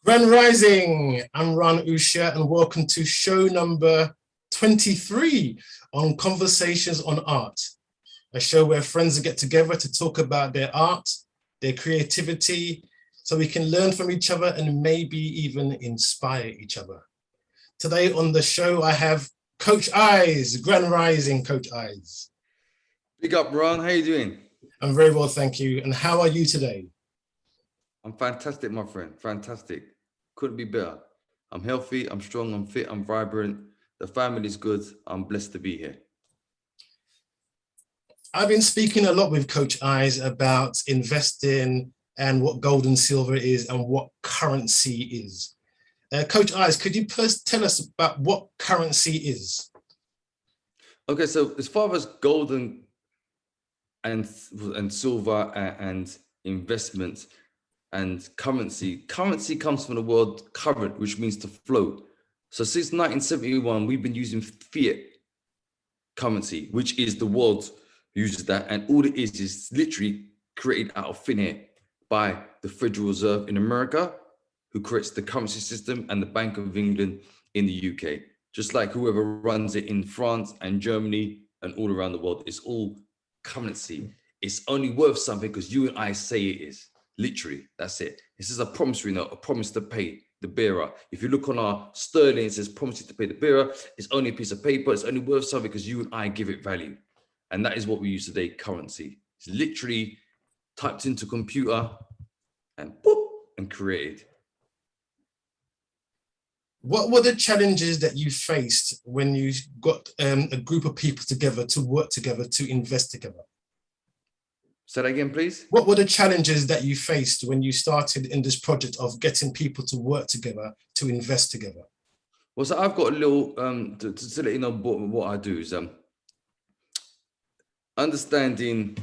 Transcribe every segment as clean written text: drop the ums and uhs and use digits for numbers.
Grand Rising, I'm Ran Usha and welcome to show number 23 on Conversations on Art, a show where friends get together to talk about their art, their creativity, so we can learn from each other and maybe even inspire each other. Today on the show, I have Coach Eyez. Grand Rising, Coach Eyez. Big up, Ron. How you doing? I'm very well, thank you. And how are you today? I'm fantastic, my friend. Fantastic. Couldn't be better. I'm healthy, I'm strong, I'm fit, I'm vibrant. The family's good. I'm blessed to be here. I've been speaking a lot with Coach Eyez about investing and what gold and silver is and what currency is. Coach Eyez, could you first tell us about what currency is? Okay, so as far as gold and silver and investments and currency comes from the word current, which means to flow. So since 1971, we've been using fiat currency, which is the world uses that, and all it is literally created out of thin air by the Federal Reserve in America, who creates the currency system, and the Bank of England in the UK. Just like whoever runs it in France and Germany and all around the world, it's all currency. It's only worth something because you and I say it is. Literally, that's it. This is a promissory note, a promise to pay the bearer. If you look on our sterling, it says promise to pay the bearer. It's only a piece of paper. It's only worth something because you and I give it value. And that is what we use today, currency. It's literally typed into a computer and boop, and created. What were the challenges that you faced when you got a group of people together to work together to invest together? Say that again, please. What were the challenges that you faced when you started in this project of getting people to work together to invest together? Well, so I've got a little, to let you know what I do is understanding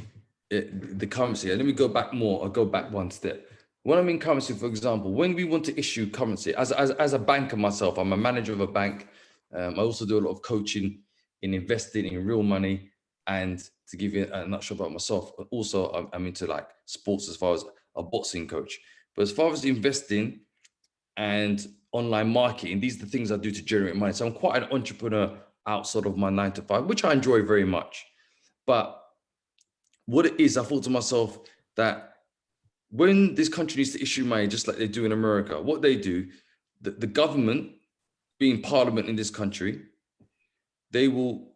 the currency. And let me go back more. I'll go back one step. When I mean currency, for example, when we want to issue currency, as a banker myself, I'm a manager of a bank. I also do a lot of coaching in investing in real money. And to give you a nutshell about myself, also I'm into like sports as far as a boxing coach. But as far as investing and online marketing, these are the things I do to generate money. So I'm quite an entrepreneur outside of my 9 to 5, which I enjoy very much. But what it is, I thought to myself that when this country needs to issue money, just like they do in America, what they do, the government, being parliament in this country, they will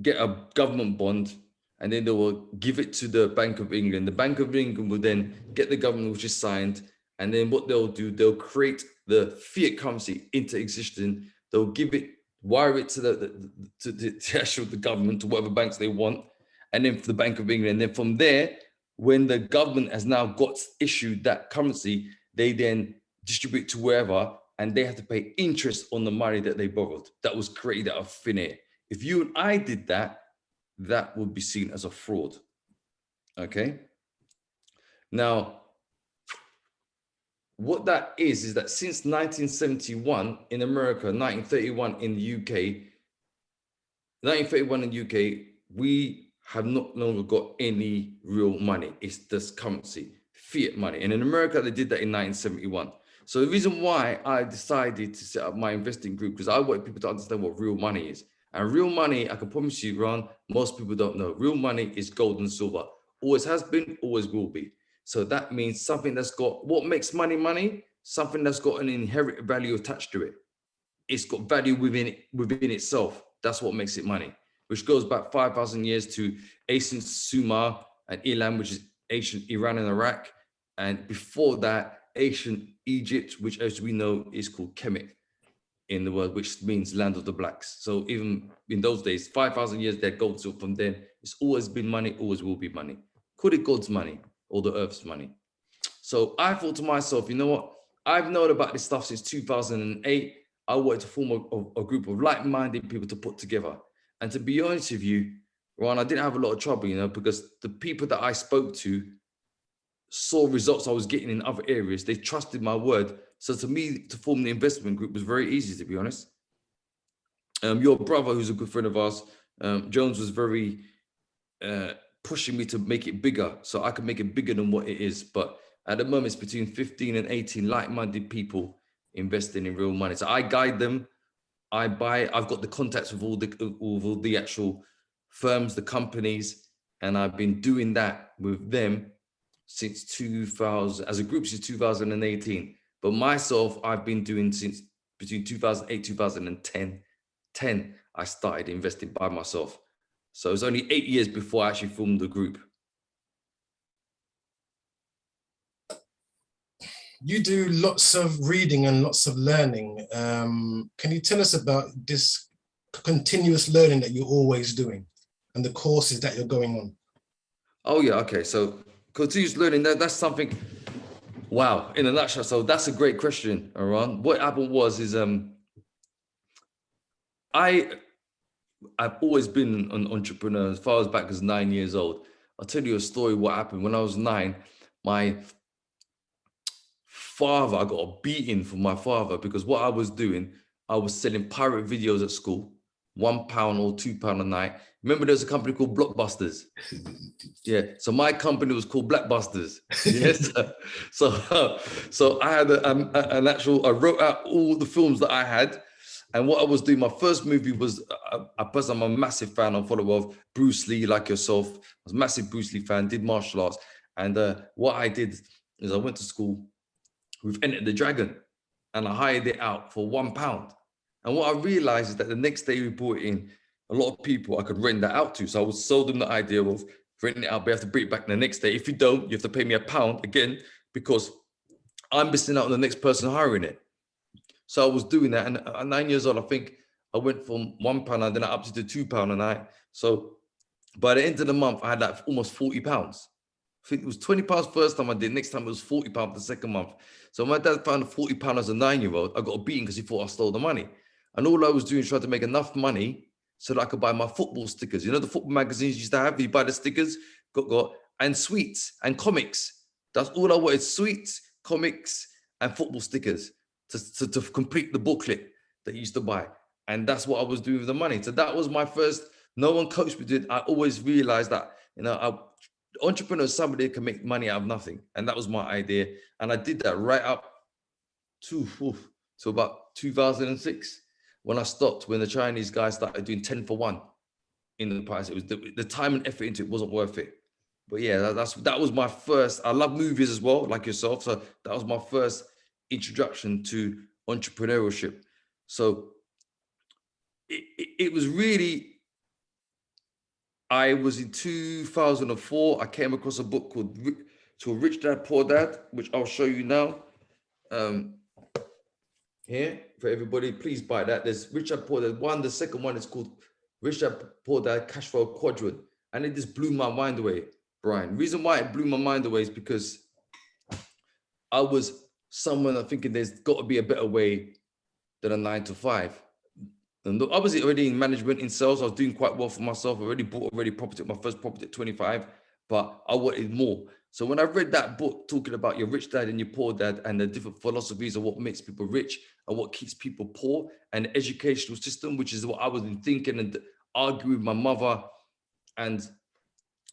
get a government bond and then they will give it to the Bank of England. The Bank of England will then get the government, which is signed. And then what they'll do, they'll create the fiat currency into existence. They'll give it, wire it to the government, to whatever banks they want. And then for the Bank of England. And then from there, when the government has now got issued that currency, they then distribute to wherever, and they have to pay interest on the money that they borrowed. That was created out of thin air. If you and I did that, that would be seen as a fraud. Okay. Now, what that is that since 1971 in America, 1931 in the UK, 1931 in the UK, we have not longer got any real money. It's just currency, fiat money. And in America, they did that in 1971. So the reason why I decided to set up my investing group, because I want people to understand what real money is. And real money, I can promise you, Ron, most people don't know. Real money is gold and silver. Always has been, always will be. So that means something that's got, what makes money money? Something that's got an inherent value attached to it. It's got value within itself. That's what makes it money, which goes back 5,000 years to ancient Sumer and Elam, which is ancient Iran and Iraq. And before that, ancient Egypt, which as we know is called Kemet in the world, which means land of the blacks. So even in those days, 5,000 years, they had gold. So from then, it's always been money, always will be money. Call it God's money or the earth's money. So I thought to myself, you know what? I've known about this stuff since 2008. I wanted to form a group of like-minded people to put together. And to be honest with you, Ron, I didn't have a lot of trouble, you know, because the people that I spoke to saw results I was getting in other areas. They trusted my word. So to me, to form the investment group was very easy, to be honest. Your brother, who's a good friend of ours, Jones, was very pushing me to make it bigger so I could make it bigger than what it is. But At the moment, it's between 15 and 18 like-minded people investing in real money. So I guide them. I've got the contacts with all the actual firms, the companies, and I've been doing that with them since 2000, as a group since 2018. But myself, I've been doing since between 2008, 2010, I started investing by myself. So it was only 8 years before I actually formed the group. You do lots of reading and lots of learning. Can you tell us about this continuous learning that you're always doing and the courses that you're going on? Oh yeah, okay. So continuous learning, that's something, wow, in a nutshell. So that's a great question, Aaron. What happened is I've always been an entrepreneur as far as back as 9 years old. I'll tell you a story what happened. When I was 9, my father, I got a beating from my father because what I was doing, I was selling pirate videos at school, £1 or £2 a night. Remember, there was a company called Blockbusters. Yeah, so my company was called Blackbusters. Yes, so I had an actual. I wrote out all the films that I had, and what I was doing. My first movie was a person I'm a massive fan and follower of, Bruce Lee, like yourself. I was a massive Bruce Lee fan. Did martial arts, and what I did is I went to school with Enter the Dragon, and I hired it out for £1. And what I realized is that the next day we brought in a lot of people I could rent that out to. So I was sold them the idea of renting it out, but you have to bring it back the next day. If you don't, you have to pay me £1 again, because I'm missing out on the next person hiring it. So I was doing that. And at 9 years old, I think I went from £1 and then I upped it to £2 a night. So by the end of the month, I had like almost £40. I think it was £20 first time I did. Next time it was £40 the second month. So my dad found £40 as a 9-year-old. I got a beating because he thought I stole the money. And all I was doing is trying to make enough money so that I could buy my football stickers. You know, the football magazines you used to have, you buy the stickers, and sweets and comics. That's all I wanted, sweets, comics, and football stickers to complete the booklet that you used to buy. And that's what I was doing with the money. So that was my first, no one coached me to it. I always realized that, entrepreneur is somebody that can make money out of nothing. And that was my idea. And I did that right up to about 2006. When I stopped, when the Chinese guys started doing 10 for 1 in the price, it was the time and effort into it wasn't worth it. But yeah, that was my first. I love movies as well, like yourself. So that was my first introduction to entrepreneurship. So it was really, I was in 2004, I came across a book called To a Rich Dad, Poor Dad, which I'll show you now. Here for everybody, please buy that. There's Rich Dad Poor Dad 1. The second one is called Rich Dad Poor Dad Cash Flow Quadrant, and it just blew my mind away, Brian. Reason why it blew my mind away is because I was someone thinking there's got to be a better way than a 9 to 5. And I was already in management, in sales. I was doing quite well for myself. I already bought property, my first property at 25, but I wanted more. So when I read that book talking about your rich dad and your poor dad and the different philosophies of what makes people rich and what keeps people poor, and the educational system, which is what I was thinking and arguing with my mother and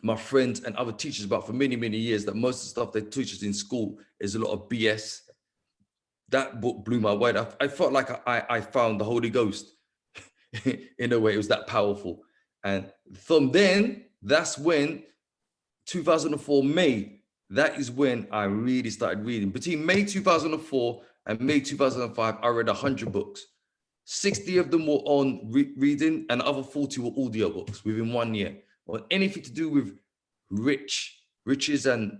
my friends and other teachers about for many, many years, that most of the stuff they teach us in school is a lot of BS. That book blew my mind. I felt like I found the Holy Ghost in a way. It was that powerful. And from then, that's when 2004 May, that is when I really started reading. Between May 2004 and May 2005, I read 100 books. 60 of them were on reading, and the other 40 were audio books within 1 year. Or anything to do with riches and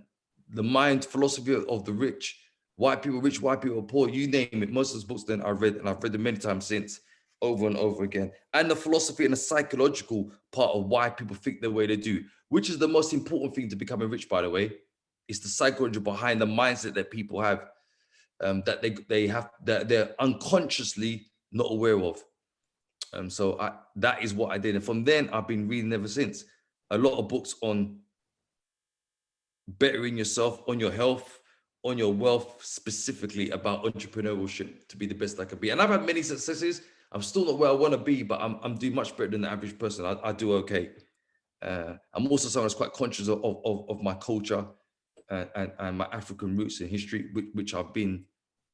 the mind philosophy of the rich, why people rich, why people poor, you name it. Most of those books then I read, and I've read them many times since, over and over again. And the philosophy and the psychological part of why people think the way they do, which is the most important thing to becoming rich, by the way, is the psychology behind the mindset that people have, that they have, that they're unconsciously not aware of. So that is what I did. And from then, I've been reading ever since. A lot of books on bettering yourself, on your health, on your wealth, specifically about entrepreneurship to be the best I can be. And I've had many successes. I'm still not where I want to be, but I'm doing much better than the average person. I do okay. I'm also someone that's quite conscious of my culture. and my African roots in history, which I've been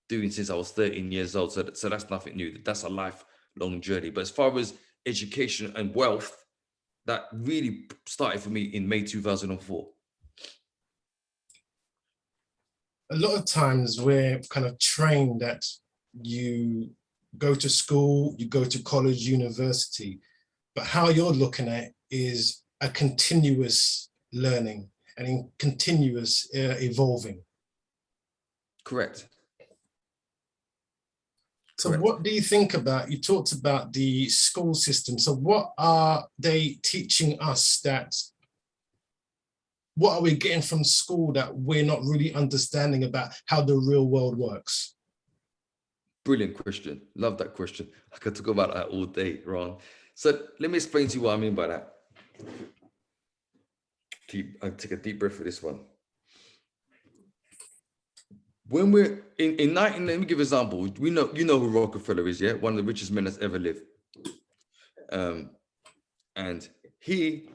doing since I was 13 years old. So that's nothing new. That's a lifelong journey. But as far as education and wealth, that really started for me in May 2004. A lot of times we're kind of trained that you go to school, you go to college, university, but how you're looking at is a continuous learning and continuous evolving. Correct. So what do you think about, you talked about the school system. So what are they teaching us that, what are we getting from school that we're not really understanding about how the real world works? Brilliant question. Love that question. I could talk about that all day, Ron. So let me explain to you what I mean by that. I'll take a deep breath for this one. When we're in 19, let me give an example. You know who Rockefeller is, yeah? One of the richest men that's ever lived. And he,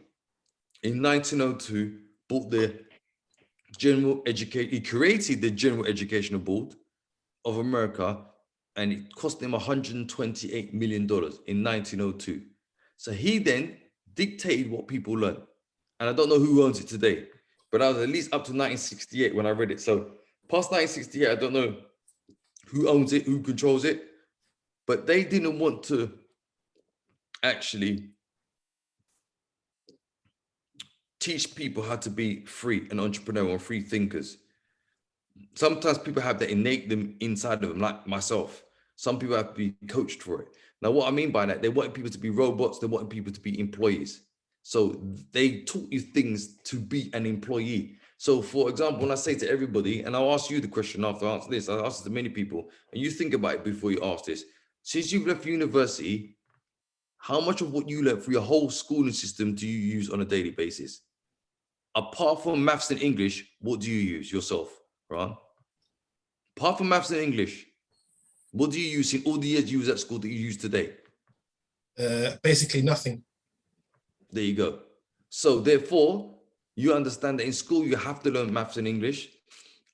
in 1902, bought the he created the General Educational Board of America, and it cost him $128 million in 1902. So he then dictated what people learn. And I don't know who owns it today, but I was at least up to 1968 when I read it. So past 1968, I don't know who owns it, who controls it, but they didn't want to actually teach people how to be free and entrepreneurial and free thinkers. Sometimes people have that innate them inside of them, like myself. Some people have to be coached for it. Now, what I mean by that, they want people to be robots, they want people to be employees. So they taught you things to be an employee. So for example, when I say to everybody, and I'll ask you the question after I answer this, I'll ask it to many people, and you think about it before you ask this. Since you've left university, how much of what you learned through your whole schooling system do you use on a daily basis? Apart from maths and English, what do you use yourself, right? Apart from maths and English, what do you use in all the years you was at school that you use today? Basically nothing. There you go. So therefore, you understand that in school, you have to learn maths and English.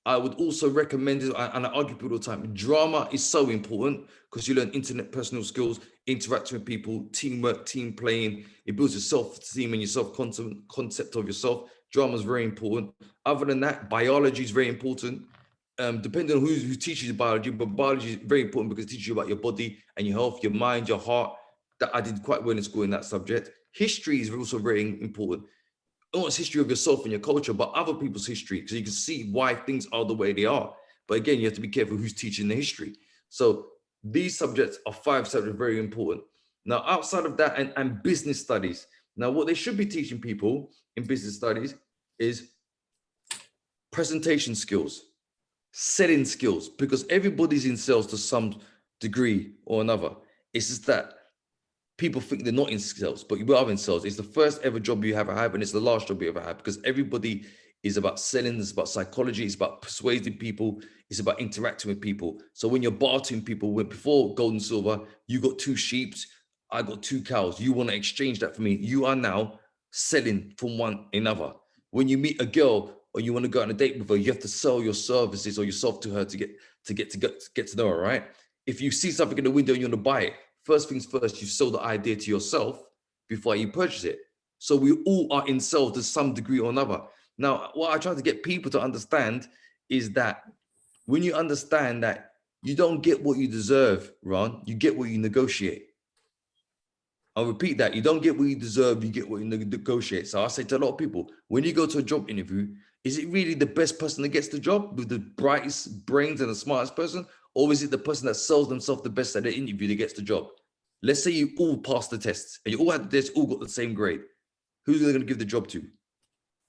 I would also recommend it, and I argue people all the time, drama is so important because you learn interpersonal skills, interacting with people, teamwork, team playing. It builds your self-esteem and your self-concept of yourself. Drama is very important. Other than that, biology is very important. Depending on who teaches you biology, but biology is very important because it teaches you about your body and your health, your mind, your heart. That I did quite well in school in that subject. History is also very important. Not it's history of yourself and your culture, but other people's history, because you can see why things are the way they are. But again, you have to be careful who's teaching the history. So these subjects are 5 subjects very important. Now, outside of that, and business studies. Now, what they should be teaching people in business studies is presentation skills, selling skills, because everybody's in sales to some degree or another. It's just that people think they're not in sales, but you are in sales. It's the first ever job you ever have, and it's the last job you ever have, because everybody is about selling, it's about psychology, it's about persuading people, it's about interacting with people. So when you're bartering people, when before gold and silver, you got 2 sheep, I got 2 cows, you want to exchange that for me, you are now selling from one another. When you meet a girl or you want to go on a date with her, you have to sell your services or yourself to her to get to know her, right? If you see something in the window and you want to buy it, first things first, you sell the idea to yourself before you purchase it. So we all are in sales to some degree or another. Now, what I try to get people to understand is that when you understand that you don't get what you deserve, Ron, you get what you negotiate. I'll repeat that. You don't get what you deserve, you get what you negotiate. So I say to a lot of people, when you go to a job interview, is it really the best person that gets the job with the brightest brains and the smartest person? Or is it the person that sells themselves the best at the interview that gets the job? Let's say you all passed the tests and you all had the tests, all got the same grade. Who's they going to give the job to?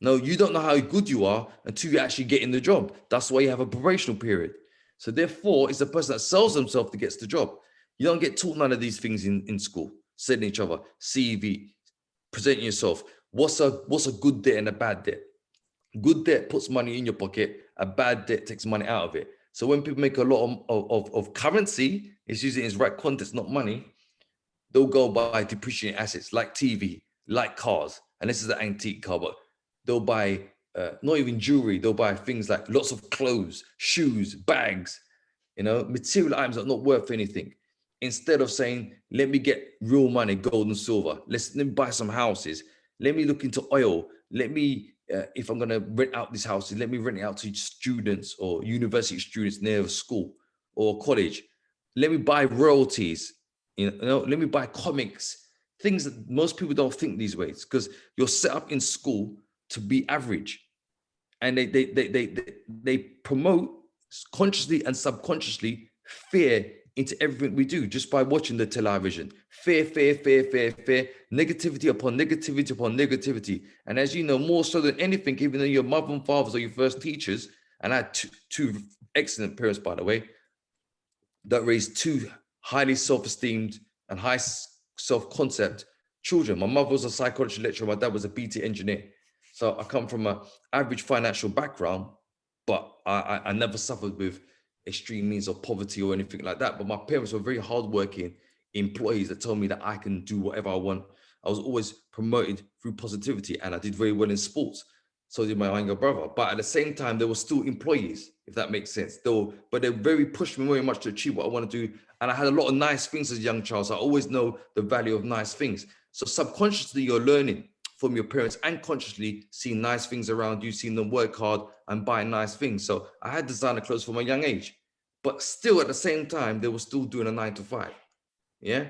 No, you don't know how good you are until you actually get in the job. That's why you have a probational period. So therefore, it's the person that sells themselves that gets the job. You don't get taught none of these things in school. Selling each other, CV, presenting yourself. What's a good debt and a bad debt? Good debt puts money in your pocket. A bad debt takes money out of it. So when people make a lot of currency, it's using its right context, not money. They'll go buy depreciating assets like TV, like cars. And this is an antique car, but they'll buy not even jewelry. They'll buy things like lots of clothes, shoes, bags, material items that are not worth anything. Instead of saying, let me get real money, gold and silver. Let me buy some houses. Let me look into oil. Let me, if I'm going to rent out these houses, let me rent it out to students or university students near a school or college. Let me buy royalties. Let me buy comics. Things that most people don't think these ways, because you're set up in school to be average, and they promote consciously and subconsciously fear into everything we do just by watching the television. Fear, negativity upon negativity upon negativity. And as you know, more so than anything, even though your mother and fathers are your first teachers, and I had two excellent parents, by the way, that raised two highly self-esteemed and high self-concept children. My mother was a psychology lecturer, my dad was a BT engineer. So I come from an average financial background, but I never suffered with extreme means of poverty or anything like that. But my parents were very hardworking employees that told me that I can do whatever I want. I was always promoted through positivity, and I did very well in sports. So did my younger brother. But at the same time, they were still employees, if that makes sense. But they very pushed me very much to achieve what I want to do. And I had a lot of nice things as a young child. So I always know the value of nice things. So subconsciously, you're learning from your parents and consciously seeing nice things around you, seeing them work hard and buy nice things. So I had designer clothes from a young age, but still at the same time, they were still doing a 9 to 5. Yeah.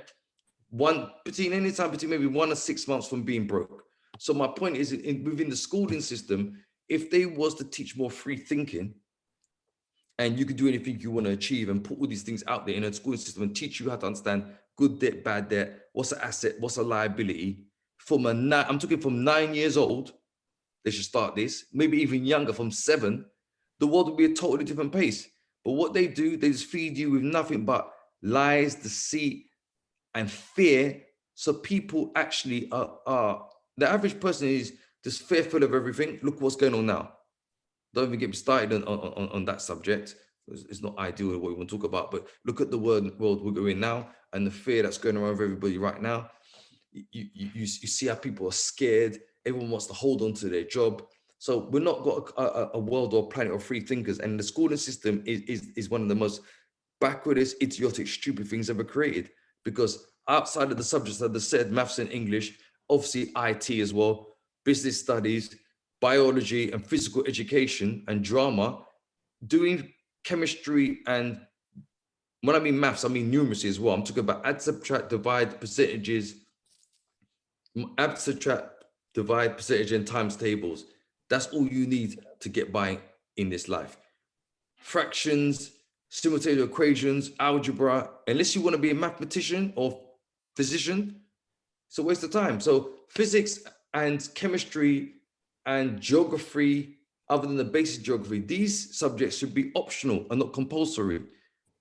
Anytime between maybe 1 or 6 months from being broke. So my point is, within the schooling system, if they was to teach more free thinking, and you could do anything you want to achieve and put all these things out there in a schooling system and teach you how to understand good debt, bad debt, what's an asset, what's a liability, I'm talking from 9 years old, they should start this, maybe even younger, from 7, the world will be a totally different pace. But what they do, they just feed you with nothing but lies, deceit, and fear. So people actually the average person is just fearful of everything. Look what's going on now. Don't even get me started on that subject. It's not ideal what we want to talk about, but look at the world we're in now and the fear that's going around with everybody right now. You see how people are scared. Everyone wants to hold on to their job. So we're not got a world or planet of free thinkers. And the schooling system is one of the most backwardest, idiotic, stupid things ever created. Because outside of the subjects that they said, maths and English, obviously IT as well, business studies, biology and physical education and drama, doing chemistry, and when I mean maths, I mean numeracy as well. I'm talking about add, subtract, divide, percentages, add, subtract, divide, percentage, and times tables. That's all you need to get by in this life. Fractions, simultaneous equations, algebra, unless you want to be a mathematician or physician, it's a waste of time. So physics and chemistry and geography, other than the basic geography, these subjects should be optional and not compulsory.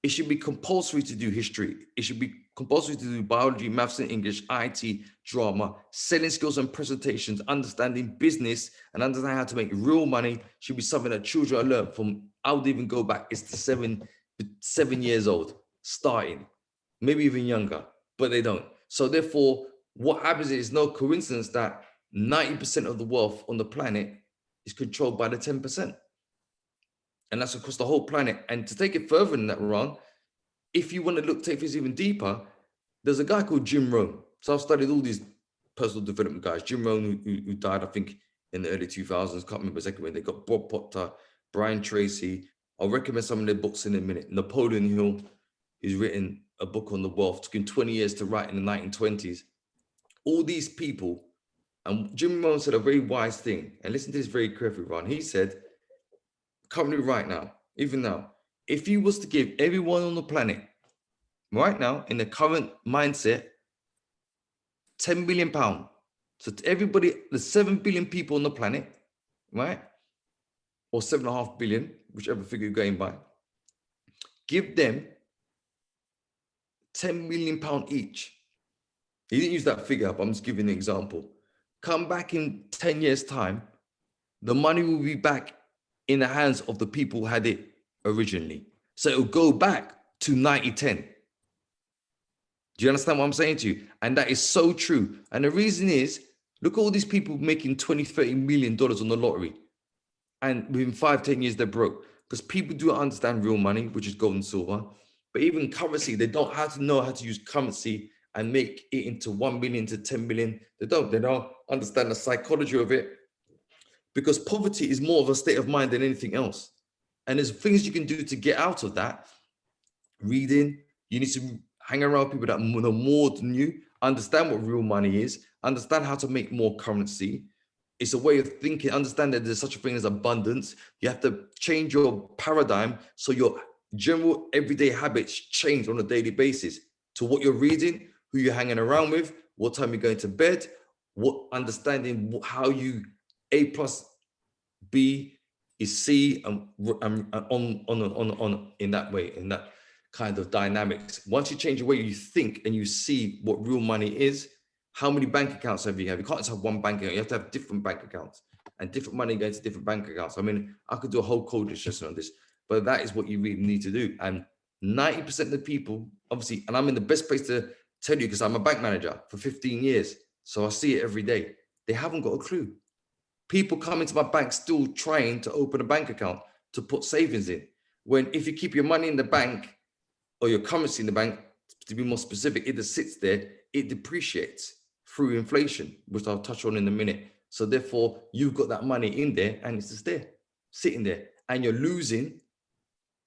It should be compulsory to do history. It should be compulsory to do biology, maths and English, IT, drama, selling skills and presentations, understanding business and understanding how to make real money should be something that children are learned from. I would even go back, it's to 7 years old, starting, maybe even younger, but they don't. So therefore, what happens is no coincidence that 90% of the wealth on the planet is controlled by the 10%. And that's across the whole planet. And to take it further than that, Ron, if you want to take this even deeper, there's a guy called Jim Rohn. So I've studied all these personal development guys. Jim Rohn, who died, I think, in the early 2000s, can't remember exactly when. They got Bob Proctor, Brian Tracy. I'll recommend some of their books in a minute. Napoleon Hill, who's written a book on the wealth, took him 20 years to write in the 1920s. All these people, and Jim Rohn said a very wise thing, and listen to this very carefully, Ron. He said, currently right now, even now, if you was to give everyone on the planet right now in the current mindset, 10 billion pounds. So to everybody, the 7 billion people on the planet, right? Or 7.5 billion, whichever figure you're going by, give them 10 million pounds each. He didn't use that figure, but I'm just giving an example. Come back in 10 years' time, the money will be back in the hands of the people who had it originally. So it'll go back to 90-10. Do you understand what I'm saying to you? And that is so true. And the reason is, look at all these people making $20, $30 million on the lottery. And within 5-10 years, they're broke because people do understand real money, which is gold and silver. But even currency, they don't know how to use currency and make it into 1 million to 10 million. They don't understand the psychology of it, because poverty is more of a state of mind than anything else. And there's things you can do to get out of that. Reading, you need to hang around people that know more than you, understand what real money is, understand how to make more currency. It's a way of thinking, understand that there's such a thing as abundance. You have to change your paradigm so your general everyday habits change on a daily basis to what you're reading, who you're hanging around with, what time you're going to bed, what understanding how you A plus B is C, and on in that way, in that kind of dynamics. Once you change the way you think and you see what real money is, how many bank accounts have you have? You can't just have one bank account. You have to have different bank accounts and different money going to different bank accounts. I mean, I could do a whole code discussion on this, but that is what you really need to do. And 90% of the people, obviously, and I'm in the best place to tell you because I'm a bank manager for 15 years. So I see it every day. They haven't got a clue. People come into my bank still trying to open a bank account to put savings in. When if you keep your money in the bank or your currency in the bank, to be more specific, it just sits there, it depreciates through inflation, which I'll touch on in a minute. So therefore, you've got that money in there and it's just there, sitting there, and you're losing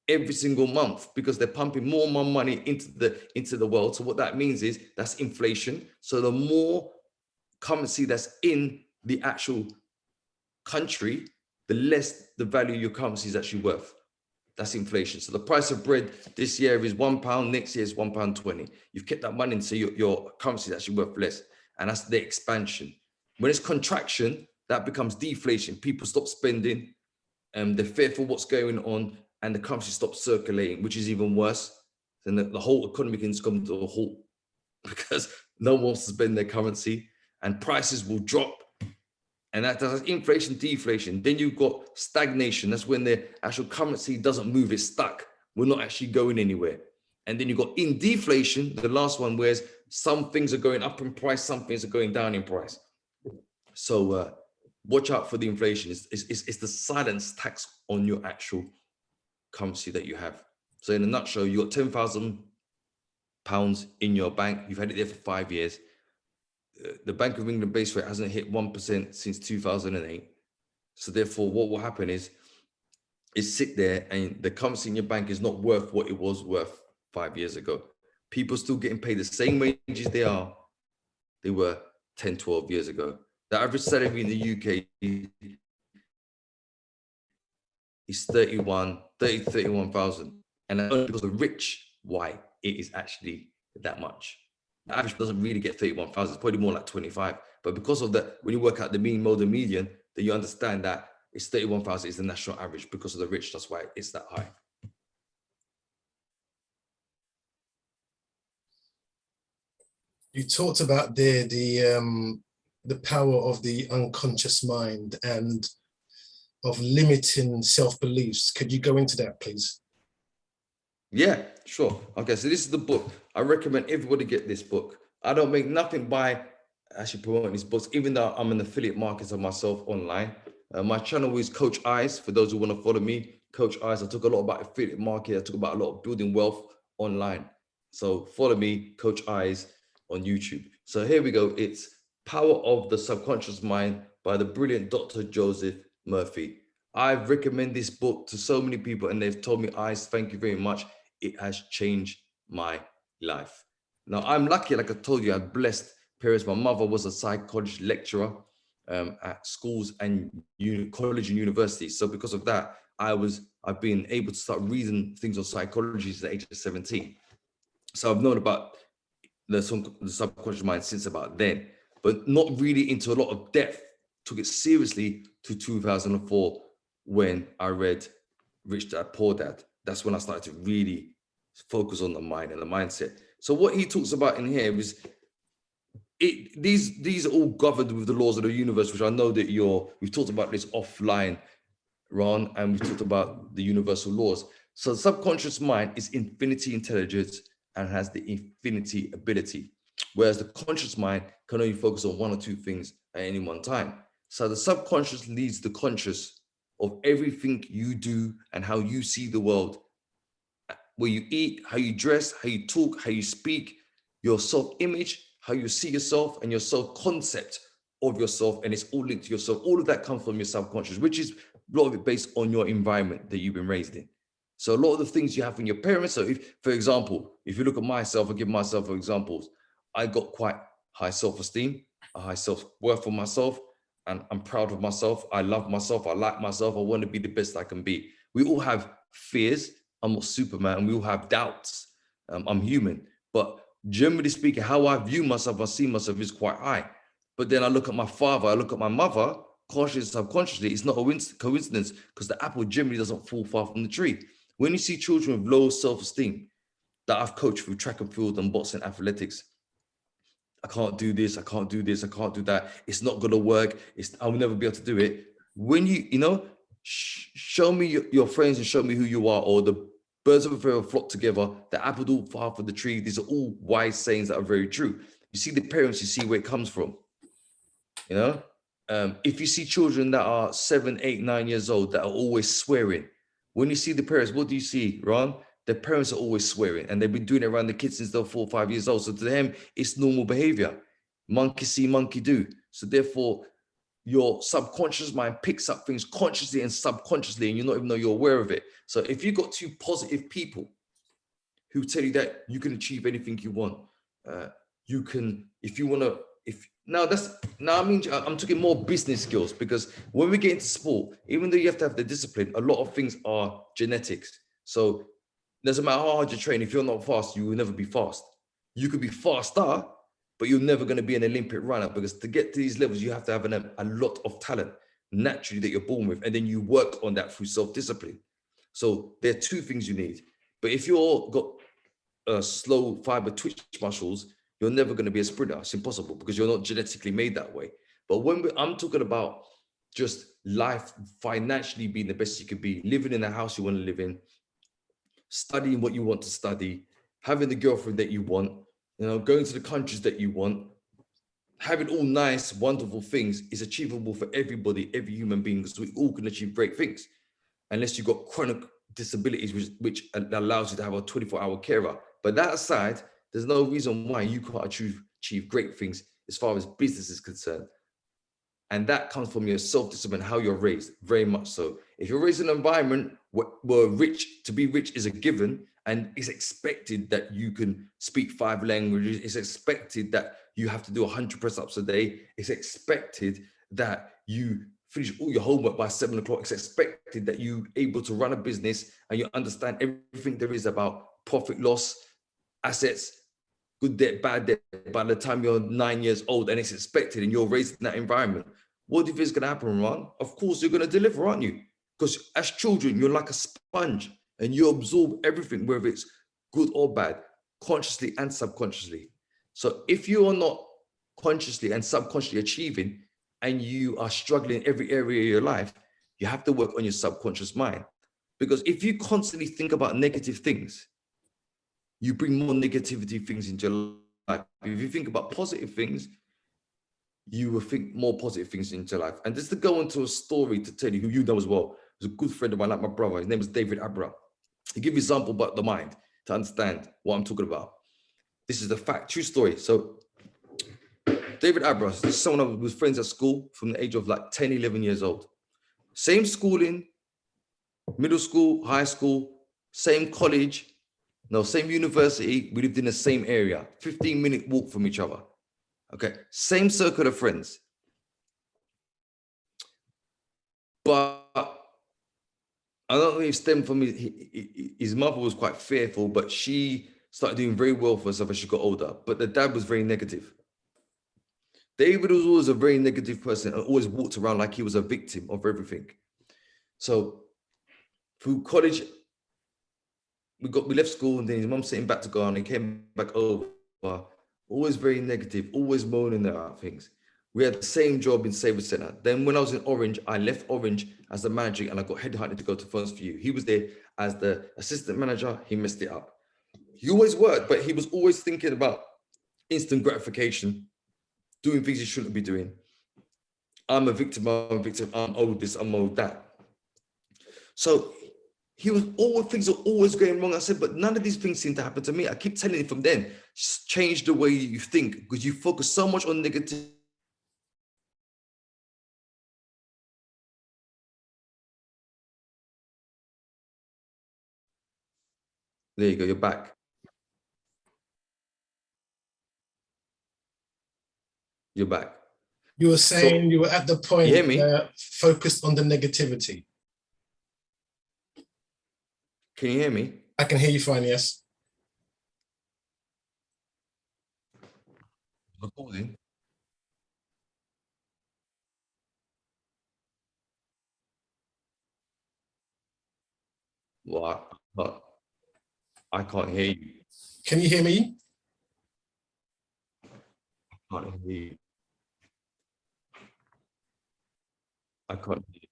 every single month because they're pumping more and more money into the world. So what that means is that's inflation. So the more currency that's in the actual country, the less the value of your currency is actually worth. That's inflation. So the price of bread this year is £1, next year is £1.20. You've kept that money, so your currency is actually worth less. And that's the expansion. When it's contraction, that becomes deflation. People stop spending, they're fearful what's going on, and the currency stops circulating, which is even worse. Then the whole economy can come to a halt because no one wants to spend their currency, and prices will drop. And that's inflation, deflation. Then you've got stagnation. That's when the actual currency doesn't move, it's stuck. We're not actually going anywhere. And then you've got in deflation, the last one, where some things are going up in price, some things are going down in price. So watch out for the inflation. It's the silence tax on your actual currency that you have. So in a nutshell, you got £10,000 in your bank. You've had it there for 5 years. The Bank of England base rate hasn't hit 1% since 2008. So therefore, what will happen is sit there and the currency in your bank is not worth what it was worth 5 years ago. People still getting paid the same wages they were 10, 12 years ago. The average salary in the UK is 31,000. And only because of rich, why it is actually that much. The average doesn't really get 31,000, it's probably more like 25. But because of that, when you work out the mean, mode, and median, then you understand that it's 31,000 is the national average because of the rich. That's why it's that high. You talked about the power of the unconscious mind and of limiting self-beliefs. Could you go into that, please? Yeah, sure. Okay, so this is the book. I recommend everybody get this book. I don't make nothing by actually promoting these books, even though I'm an affiliate marketer myself online. My channel is Coach Eyez. For those who want to follow me, Coach Eyez. I talk a lot about affiliate marketing. I talk about a lot of building wealth online. So follow me, Coach Eyez, on YouTube. So here we go. It's Power of the Subconscious Mind by the brilliant Dr. Joseph Murphy. I recommend this book to so many people and they've told me, Eyez, thank you very much. It has changed my life. Now, I'm lucky, like I told you, I'm blessed parents. My mother was a psychology lecturer at schools and college and universities. So because of that, I've been able to start reading things on psychology at the age of 17. So I've known about the subconscious mind since about then, but not really into a lot of depth. Took it seriously to 2004 when I read Rich Dad, Poor Dad. That's when I started to really focus on the mind and the mindset. So what he talks about in here is these are all governed with the laws of the universe, which I know that we've talked about this offline, Ron, and we've talked about the universal laws. So the subconscious mind is infinity intelligence and has the infinity ability, whereas the conscious mind can only focus on one or two things at any one time. So the subconscious leads the conscious, of everything you do and how you see the world. Where you eat, how you dress, how you talk, how you speak, your self-image, how you see yourself, and your self-concept of yourself, and it's all linked to yourself. All of that comes from your subconscious, which is a lot of it based on your environment that you've been raised in. So a lot of the things you have from your parents. So if, for example, if you look at myself, I give myself examples. I got quite high self-esteem, a high self-worth for myself, and I'm proud of myself. I love myself. I like myself. I want to be the best I can be. We all have fears. I'm not Superman, and we all have doubts. I'm human, but generally speaking, how I view myself, I see myself is quite high. But then I look at my father, I look at my mother, consciously, subconsciously, it's not a coincidence, because the apple generally doesn't fall far from the tree. When you see children with low self-esteem that I've coached through track and field and boxing athletics, I can't do this, I can't do this, I can't do that, it's not gonna work, I'll never be able to do it. When show me your friends and show me who you are, or the birds of a feather flock together, the apple don't fall from the tree. These are all wise sayings that are very true. You see the parents, you see where it comes from. If you see children that are 7, 8, 9 years old that are always swearing, when you see the parents, what do you see, Ron? The parents are always swearing, and they've been doing it around the kids since they're 4 or 5 years old. So to them, it's normal behavior. Monkey see, monkey do. So therefore, your subconscious mind picks up things consciously and subconsciously, and you not even know you're aware of it. So if you've got 2 positive people who tell you that you can achieve anything you want, you can, if you want to, I'm talking more business skills, because when we get into sport, even though you have to have the discipline, a lot of things are genetics. So doesn't matter how hard you train, if you're not fast, you will never be fast. You could be faster, but you're never going to be an Olympic runner, because to get to these levels, you have to have a lot of talent naturally that you're born with, and then you work on that through self-discipline. So there are 2 things you need. But if you're got slow fiber twitch muscles, you're never going to be a sprinter. It's impossible, because you're not genetically made that way. But when I'm talking about just life financially being the best you could be, living in the house you want to live in, studying what you want to study, having the girlfriend that you want, going to the countries that you want, having all nice, wonderful things is achievable for everybody, every human being, because we all can achieve great things, unless you've got chronic disabilities, which allows you to have a 24-hour carer. But that aside, there's no reason why you can't achieve great things as far as business is concerned. And that comes from your self-discipline, how you're raised, very much so. If you're raised in an environment where to be rich is a given, and it's expected that you can speak 5 languages, it's expected that you have to do 100 press-ups a day, it's expected that you finish all your homework by 7 o'clock, it's expected that you're able to run a business and you understand everything there is about profit, loss, assets, good debt, bad debt, by the time you're 9 years old, and it's expected and you're raised in that environment. What do you think is going to happen, Ron? Of course, you're going to deliver, aren't you? Because as children, you're like a sponge and you absorb everything, whether it's good or bad, consciously and subconsciously. So if you are not consciously and subconsciously achieving, and you are struggling in every area of your life, you have to work on your subconscious mind. Because if you constantly think about negative things, you bring more negativity things into your life. If you think about positive things, you will think more positive things into your life. And just to go into a story to tell you who you know as well, is a good friend of mine, like my brother. His name is David Abra. He give you an example about the mind to understand what I'm talking about. This is a fact, true story. So David Abra is someone who was friends at school from the age of like 10, 11 years old. Same schooling, middle school, high school, same college, same university. We lived in the same area, 15-minute walk from each other. Okay, same circle of friends. But I don't know if it stemmed from his mother was quite fearful, but she started doing very well for herself as she got older. But the dad was very negative. David was always a very negative person and always walked around like he was a victim of everything. So through college, we left school, and then his mum sent him back to Ghana. He came back over, always very negative, always moaning about things. We had the same job in Savory Center. Then when I was in Orange, I left Orange as the manager, and I got headhunted to go to Phones for You. He was there as the assistant manager. He messed it up. He always worked, but he was always thinking about instant gratification, doing things he shouldn't be doing. I'm a victim, I'm owed this, I'm owed that. So he was all things are always going wrong. I said, but none of these things seem to happen to me. I keep telling him from then, just change the way you think, because you focus so much on negative. There you go, you're back. You're back. You were saying you were at the point You hear me? where focused on the negativity. Can you hear me? I can hear you fine, yes. Recording. Well, I can't hear you. Can you hear me? I can't hear you. I can't hear you.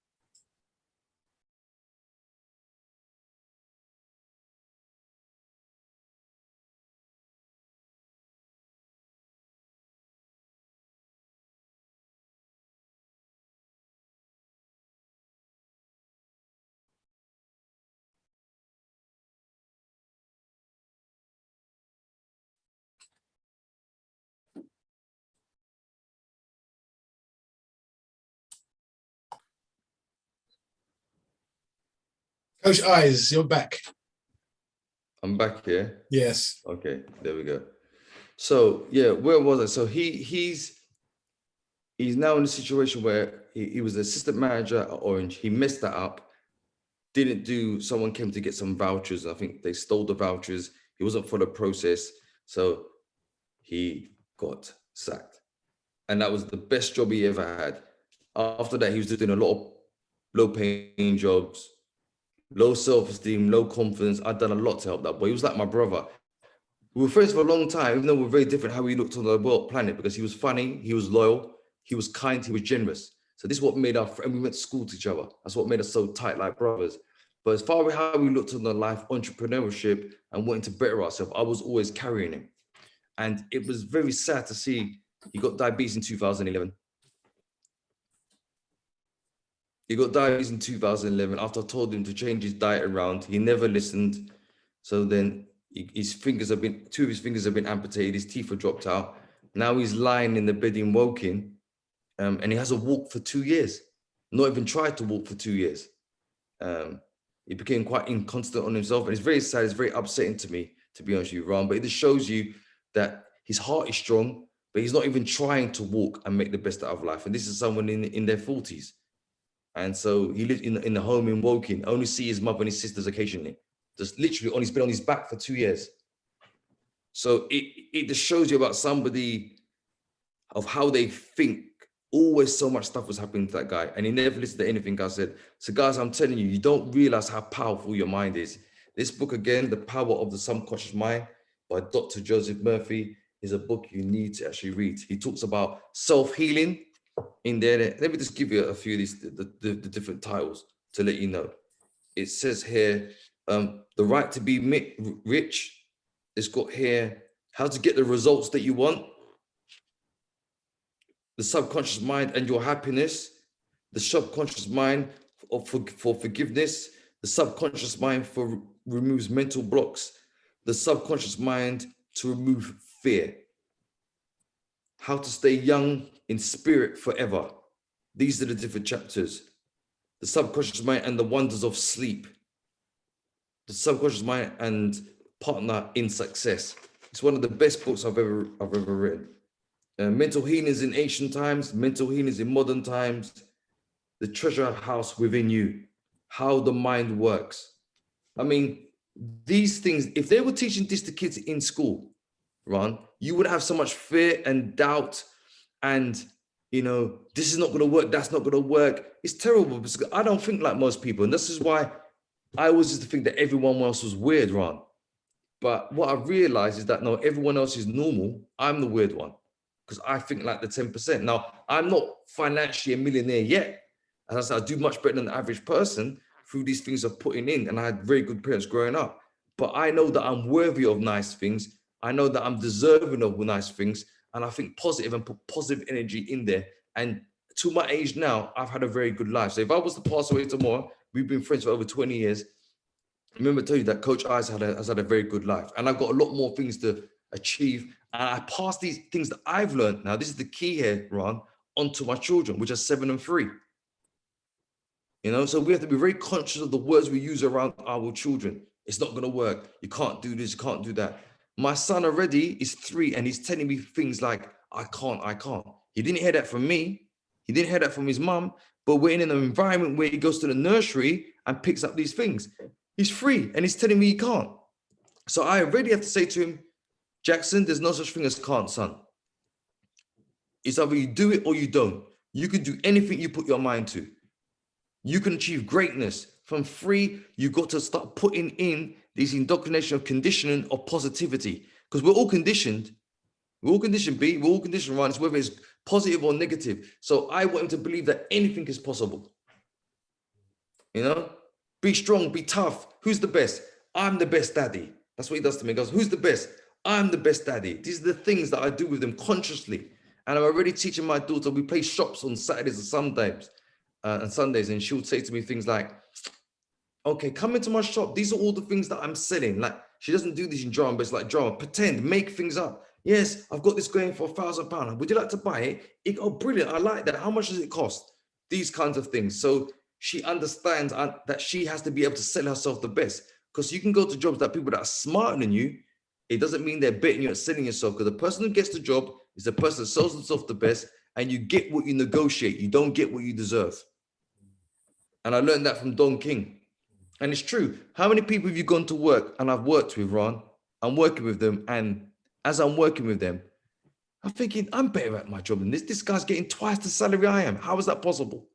Coach Eyez, you're back. I'm back here. Yes. Okay, there we go. So yeah, where was I? So he's now in a situation where he was the assistant manager at Orange. He messed that up. Didn't do. Someone came to get some vouchers. I think they stole the vouchers. He wasn't for the process, so he got sacked. And that was the best job he ever had. After that, he was doing a lot of low-paying jobs, low self-esteem, low confidence. I'd done a lot to help that boy. He was like my brother. We were friends for a long time, even though we're very different how we looked on the world planet, because he was funny, he was loyal, he was kind, he was generous. So this is what made our friend, we went to school to each other. That's what made us so tight like brothers. But as far as how we looked on the life, entrepreneurship, and wanting to better ourselves, I was always carrying him. And it was very sad to see he got diabetes in 2011. He got diabetes in 2011 after I told him to change his diet around. He never listened. So then his fingers have been, two of his fingers have been amputated. His teeth are dropped out. Now he's lying in the bed in Woking, and he hasn't walked for 2 years. Not even tried to walk for 2 years. He became quite inconstant on himself, and it's very sad. It's very upsetting to me, to be honest with you, Ron. But it just shows you that his heart is strong, but he's not even trying to walk and make the best out of life. And this is someone in their 40s. And so he lived in the home in Woking, only see his mother and his sisters occasionally. Just literally he's been on his back for 2 years. So it just shows you about somebody, of how they think. Always so much stuff was happening to that guy, and he never listened to anything I said. So guys, I'm telling you, you don't realize how powerful your mind is. This book again, The Power of the Subconscious Mind by Dr. Joseph Murphy, is a book you need to actually read. He talks about self-healing in there. Let me just give you a few of these, the different titles to let you know. It says here, The Right to Be Rich. It's got here, How to Get the Results That You Want, The Subconscious Mind and Your Happiness, The Subconscious Mind for Forgiveness, The Subconscious Mind for removes mental blocks, The Subconscious Mind to remove fear, How to Stay Young in Spirit Forever. These are the different chapters. The Subconscious Mind and the Wonders of Sleep, The Subconscious Mind and Partner in Success. It's one of the best books I've ever written. Mental Healings in Ancient Times, Mental Healings in Modern Times, The Treasure House Within You, How the Mind Works. I mean, these things, if they were teaching this to kids in school, Ron, you would have so much fear and doubt and, you know, this is not going to work, that's not going to work. It's terrible because I don't think like most people. And this is why I always used to think that everyone else was weird, Ron. But what I've realized is that no, everyone else is normal. I'm the weird one, because I think like the 10%. Now, I'm not financially a millionaire yet. As I said, I do much better than the average person through these things of putting in. And I had very good parents growing up. But I know that I'm worthy of nice things. I know that I'm deserving of nice things. And I think positive and put positive energy in there. And to my age now, I've had a very good life. So if I was to pass away tomorrow, We've been friends for over 20 years. Remember, I told you that Coach Eyez has had a very good life, and I've got a lot more things to achieve. And I pass these things that I've learned. Now, this is the key here, Ron, onto my children, which are 7 and 3. You know, so we have to be very conscious of the words we use around our children. It's not going to work. You can't do this. You can't do that. My son already is 3, and he's telling me things like, I can't. He didn't hear that from me. He didn't hear that from his mum. But we're in an environment where he goes to the nursery and picks up these things. He's 3, and he's telling me he can't. So I already have to say to him, Jackson, there's no such thing as can't, son. It's either you do it or you don't. You can do anything you put your mind to. You can achieve greatness. From 3, you've got to start putting in these indoctrination of conditioning of positivity, because we're all conditioned. We're all conditioned, B. We're all conditioned, Ryan, whether it's positive or negative. So I want him to believe that anything is possible. You know, be strong, be tough. Who's the best? I'm the best daddy. That's what he does to me. He goes, who's the best? I'm the best daddy. These are the things that I do with them consciously. And I'm already teaching my daughter. We play shops on Saturdays and Sundays, and she'll say to me things like, okay, come into my shop. These are all the things that I'm selling. Like, she doesn't do this in drama, but it's like drama. Pretend, make things up. Yes, I've got this going for £1,000. Would you like to buy it? Oh, brilliant. I like that. How much does it cost? These kinds of things. So she understands that she has to be able to sell herself the best, because you can go to jobs that people that are smarter than you. It doesn't mean they're betting you at selling yourself, because the person who gets the job is the person that sells themselves the best, and you get what you negotiate. You don't get what you deserve. And I learned that from Don King. And it's true. How many people have you gone to work, and I've worked with, Ron? I'm working with them, and as I'm working with them, I'm thinking, I'm better at my job than this. This guy's getting twice the salary I am. How is that possible?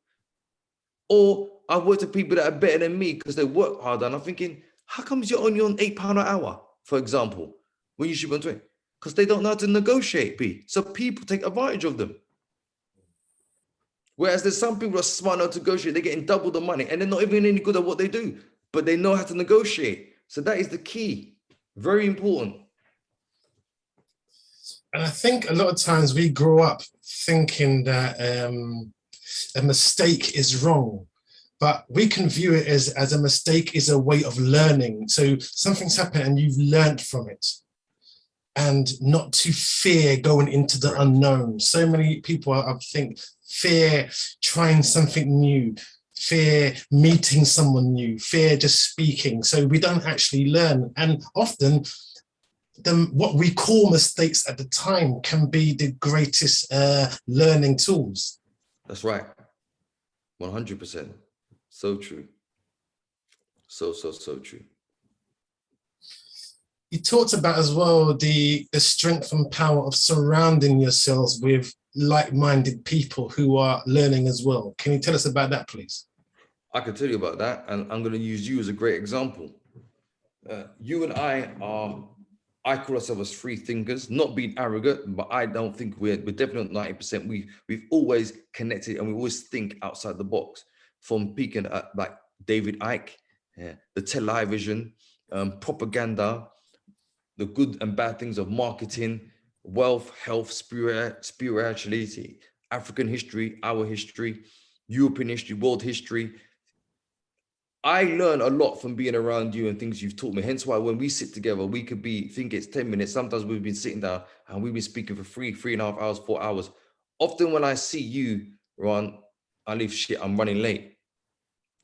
Or I've worked with people that are better than me because they work harder, and I'm thinking, how comes you're only on £8 an hour, for example, when you should be on 20? Because they don't know how to negotiate, B. So people take advantage of them. Whereas there's some people that are smart enough to negotiate, they're getting double the money, and they're not even any good at what they do, but they know how to negotiate. So that is the key. Very important. And I think a lot of times we grow up thinking that a mistake is wrong, but we can view it as a mistake is a way of learning. So something's happened and you've learned from it, and not to fear going into the unknown. So many people, I think, fear trying something new, fear meeting someone new, fear just speaking. So we don't actually learn. And often what we call mistakes at the time can be the greatest learning tools. That's right. 100%. So true. So true. You talked about as well the strength and power of surrounding yourselves with like-minded people who are learning as well. Can you tell us about that, please? I can tell you about that, and I'm going to use you as a great example. You and I call ourselves free thinkers, not being arrogant, but I don't think we're definitely not 90%. We've always connected, and we always think outside the box. From speaking at like David Icke, the television, propaganda, the good and bad things of marketing, wealth, health, spirituality, African history, our history, European history, world history. I learn a lot from being around you and things you've taught me. Hence why when we sit together, we could think it's 10 minutes. Sometimes we've been sitting down and we've been speaking for 3.5 hours, 4 hours. Often when I see you, Ron, I leave shit, I'm running late.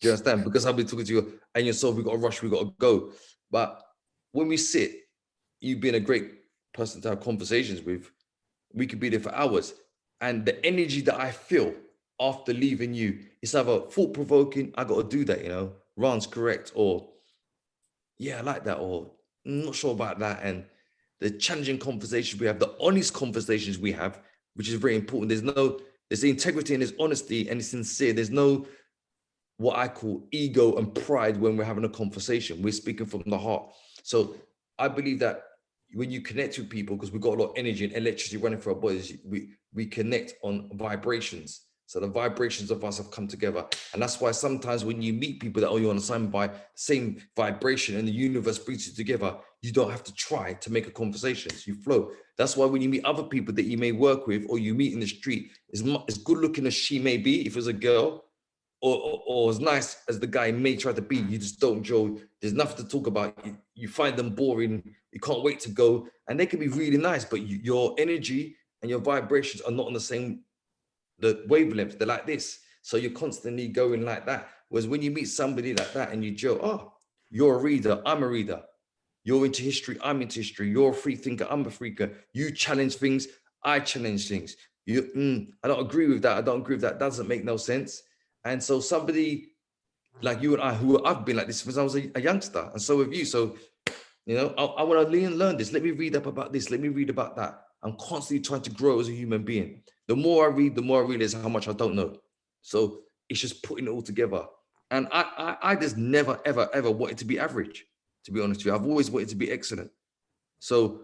Do you understand? Because I've been talking to you and yourself, we got to rush, we got to go. But when we sit, you being a great person to have conversations with, we could be there for hours. And the energy that I feel after leaving you, it's either thought-provoking, I got to do that, you know, Ron's correct, or yeah, I like that, or I'm not sure about that. And the challenging conversations we have, the honest conversations we have, which is very important. There's the integrity and there's honesty and it's sincere. There's no what I call ego and pride when we're having a conversation. We're speaking from the heart. So I believe that when you connect with people, because we've got a lot of energy and electricity running through our bodies, we connect on vibrations. So the vibrations of us have come together. And that's why sometimes when you meet people that are on the same vibration and the universe brings you together, you don't have to try to make a conversation. You flow. That's why when you meet other people that you may work with or you meet in the street, as good looking as she may be, if it's a girl, or as nice as the guy may try to be, you just don't gel. There's nothing to talk about. You find them boring. You can't wait to go. And they can be really nice, but your energy and your vibrations are not on the wavelength. They're like this. So you're constantly going like that. Whereas when you meet somebody like that and you gel, oh, you're a reader, I'm a reader. You're into history, I'm into history. You're a free thinker, I'm a thinker. You challenge things, I challenge things. I don't agree with that. I don't agree with that. Doesn't make no sense. And so somebody like you and I, who I've been like this since I was a youngster, and so have you. So, I want to learn this. Let me read up about this. Let me read about that. I'm constantly trying to grow as a human being. The more I read, the more I realize how much I don't know. So it's just putting it all together. And I just never, ever, ever wanted to be average, to be honest with you. I've always wanted to be excellent. So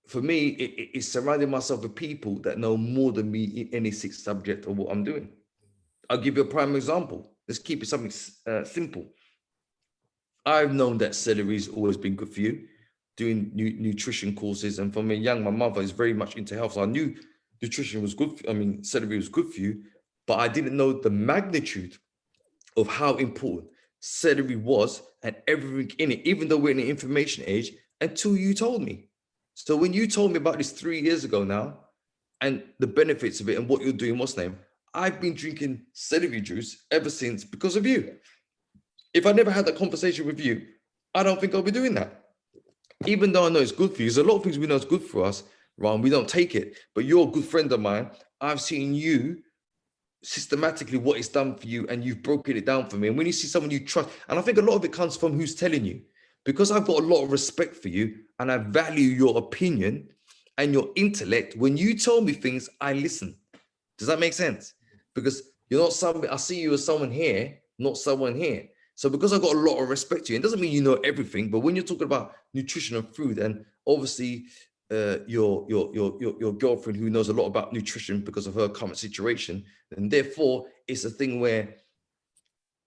for me, it's surrounding myself with people that know more than me in any subject of what I'm doing. I'll give you a prime example. Let's keep it something simple. I've known that celery's always been good for you, doing nutrition courses. And from a young, my mother is very much into health. So I knew nutrition was good. Celery was good for you, but I didn't know the magnitude of how important celery was and everything in it, even though we're in the information age, until you told me. So when you told me about this 3 years ago now, and the benefits of it and what you're doing, what's name, I've been drinking celery juice ever since because of you. If I never had that conversation with you, I don't think I'll be doing that. Even though I know it's good for you, there's a lot of things we know is good for us, Ron, we don't take it. But you're a good friend of mine. I've seen you systematically what it's done for you, and you've broken it down for me. And when you see someone you trust, and I think a lot of it comes from who's telling you, because I've got a lot of respect for you and I value your opinion and your intellect. When you tell me things, I listen. Does that make sense? Because you're not somebody, I see you as someone here, not someone here. So because I've got a lot of respect to you, it doesn't mean you know everything, but when you're talking about nutrition and food, and obviously your girlfriend who knows a lot about nutrition because of her current situation, and therefore it's a thing where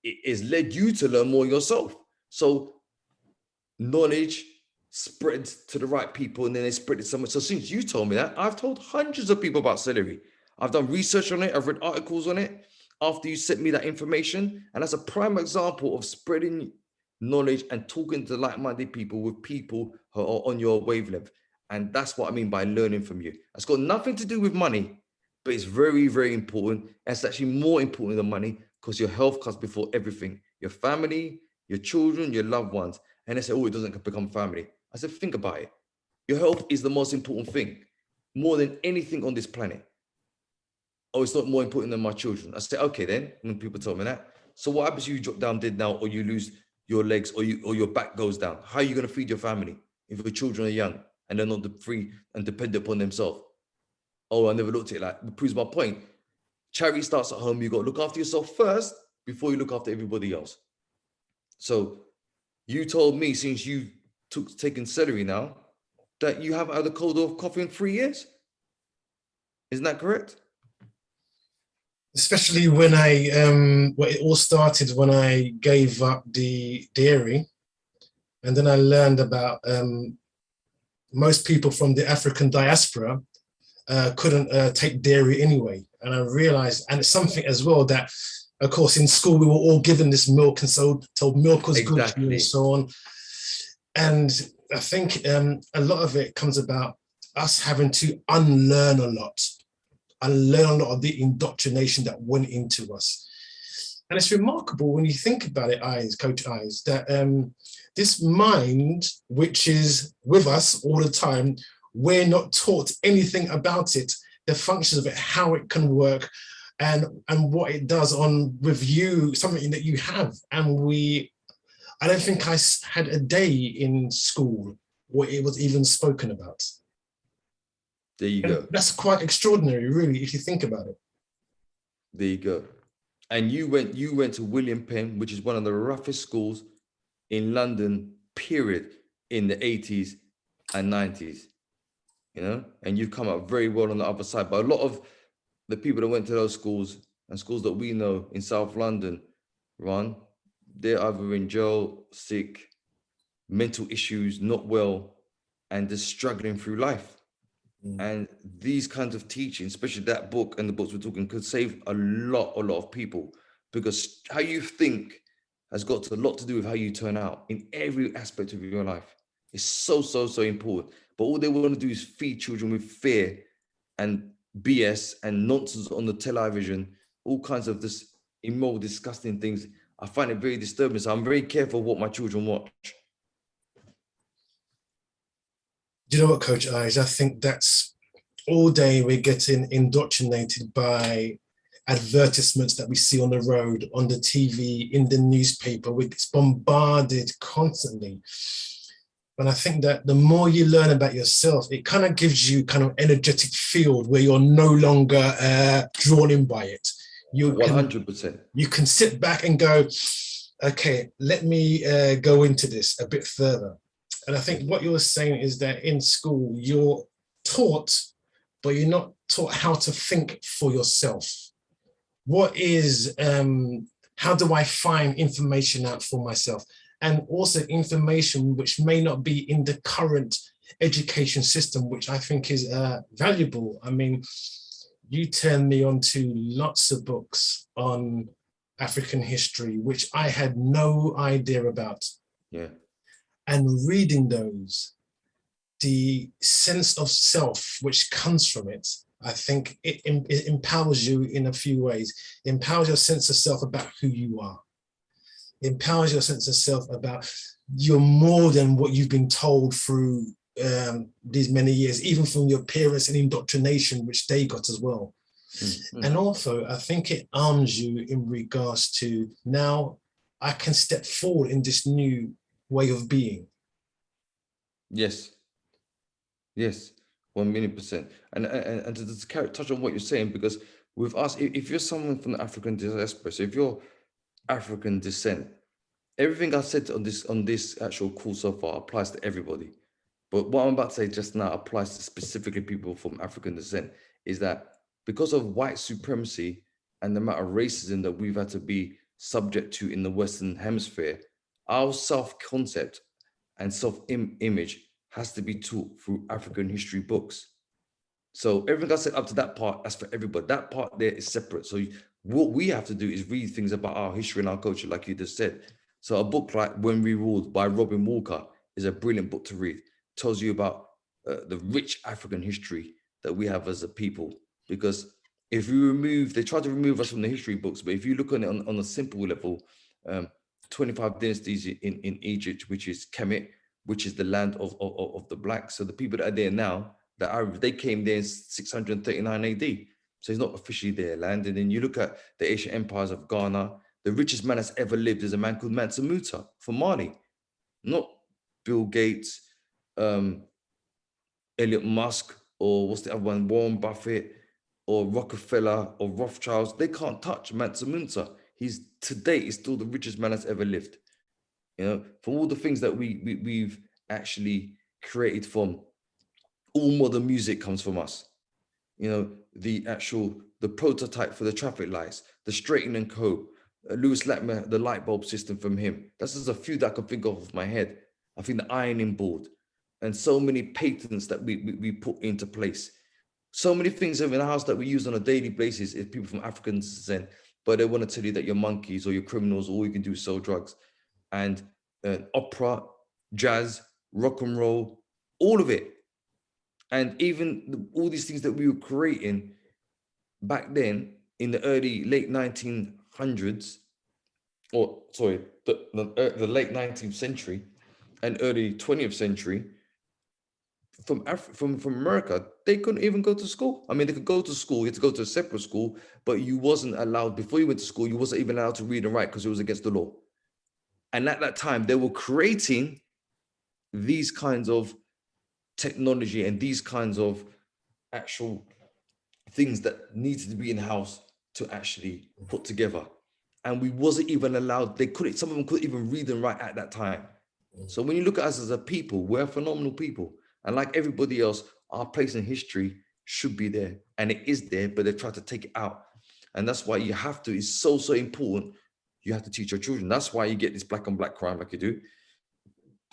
it has led you to learn more yourself. So knowledge spreads to the right people, and then they spread it so much. So since you told me that, I've told hundreds of people about celery. I've done research on it. I've read articles on it after you sent me that information. And that's a prime example of spreading knowledge and talking to like-minded people with people who are on your wavelength. And that's what I mean by learning from you. It's got nothing to do with money, but it's very, very important. And it's actually more important than money, because your health comes before everything. Your family, your children, your loved ones. And they say, oh, it doesn't become family. I said, think about it. Your health is the most important thing, more than anything on this planet. Oh, it's not more important than my children. I said, okay, then, when people tell me that. So what happens if you drop down dead now, or you lose your legs, or your back goes down? How are you going to feed your family if your children are young and they're not free and dependent upon themselves? Oh, I never looked at it like, it proves my point. Charity starts at home. You got to look after yourself first before you look after everybody else. So you told me, since you've taken celery now, that you haven't had a cold or cough in 3 years. Isn't that correct? Especially when well, it all started when I gave up the dairy, and then I learned about most people from the African diaspora couldn't take dairy anyway. And I realized, and it's something as well that, of course, in school we were all given this milk, and so told milk was good for you and so on. And I think a lot of it comes about us having to unlearn a lot of the indoctrination that went into us. And it's remarkable when you think about it, Coach Eyez, that this mind, which is with us all the time, we're not taught anything about it, the functions of it, how it can work, and what it does on with you, something that you have. And I don't think I had a day in school where it was even spoken about. There you go. That's quite extraordinary, really, if you think about it. There you go. And you went to William Penn, which is one of the roughest schools in London, period, in the 80s and 90s, and you've come out very well on the other side. But a lot of the people that went to those schools and schools that we know in South London, Ron, they're either in jail, sick, mental issues, not well, and just struggling through life. And these kinds of teaching, especially that book and the books we're talking, could save a lot of people. because how you think has got a lot to do with how you turn out in every aspect of your life. It's so, so, so important. But all they want to do is feed children with fear and BS and nonsense on the television, all kinds of this immoral, disgusting things. I find it very disturbing. So I'm very careful what my children watch. Do you know what, Coach Eyez? I think that's all day we're getting indoctrinated by advertisements that we see on the road, on the TV, in the newspaper. We're bombarded constantly. And I think that the more you learn about yourself, it kind of gives you kind of energetic field where you're no longer drawn in by it. You 100%. You can sit back and go, okay, let me go into this a bit further. And I think what you're saying is that in school, you're taught, but you're not taught how to think for yourself. What is, how do I find information out for myself? And also information which may not be in the current education system, which I think is valuable. I mean, you turned me on to lots of books on African history, which I had no idea about. Yeah. And reading those, the sense of self which comes from it, I think it empowers you in a few ways. It empowers your sense of self about who you are. It empowers your sense of self about you're more than what you've been told through these many years, even from your parents and indoctrination, which they got as well. Mm-hmm. And also, I think it arms you in regards to now I can step forward in this new way of being. Yes. Yes, 1,000,000%. And to just touch on what you're saying, because with us, if you're someone from the African diaspora, so if you're African descent, everything I said on this actual call so far applies to everybody. But what I'm about to say just now applies to specifically people from African descent, is that because of white supremacy and the amount of racism that we've had to be subject to in the Western Hemisphere, our self-concept and self-image has to be taught through African history books. So everything I said up to that part, that's for everybody. That part there is separate. So what we have to do is read things about our history and our culture, like you just said. So a book like When We Ruled by Robin Walker is a brilliant book to read. It tells you about the rich African history that we have as a people. Because if you remove, they try to remove us from the history books, but if you look on it on a simple level, 25 dynasties in Egypt, which is Kemet, which is the land of the blacks. So the people that are there now, they came there in 639 AD. So it's not officially their land. And then you look at the Asian empires of Ghana, the richest man that's ever lived is a man called Mansa Musa from Mali, not Bill Gates, Elon Musk, or what's the other one, Warren Buffett, or Rockefeller, or Rothschilds. They can't touch Mansa Musa. He's today is still the richest man that's ever lived. You know, from all the things that we've actually created from, all modern music comes from us. You know, the prototype for the traffic lights, the straighten and co, Lewis Latimer, the light bulb system from him. That's just a few that I can think of my head. I think the ironing board and so many patents that we put into place. So many things in the house that we use on a daily basis is people from African descent, but they want to tell you that you're monkeys or you're criminals, all you can do is sell drugs. And opera, jazz, rock and roll, all of it. And even all these things that we were creating back then in the late 1900s, or sorry, the late 19th century and early 20th century, from America, they couldn't even go to school. I mean, they could go to school, you had to go to a separate school, but you wasn't allowed, before you went to school, you wasn't even allowed to read and write because it was against the law. And at that time, they were creating these kinds of technology and these kinds of actual things that needed to be in-house to actually put together. And we wasn't even allowed, some of them couldn't even read and write at that time. So when you look at us as a people, we're phenomenal people. And like everybody else, our place in history should be there. And it is there, but they try to take it out. And that's why you have to, it's so, so important. You have to teach your children. That's why you get this black on black crime like you do.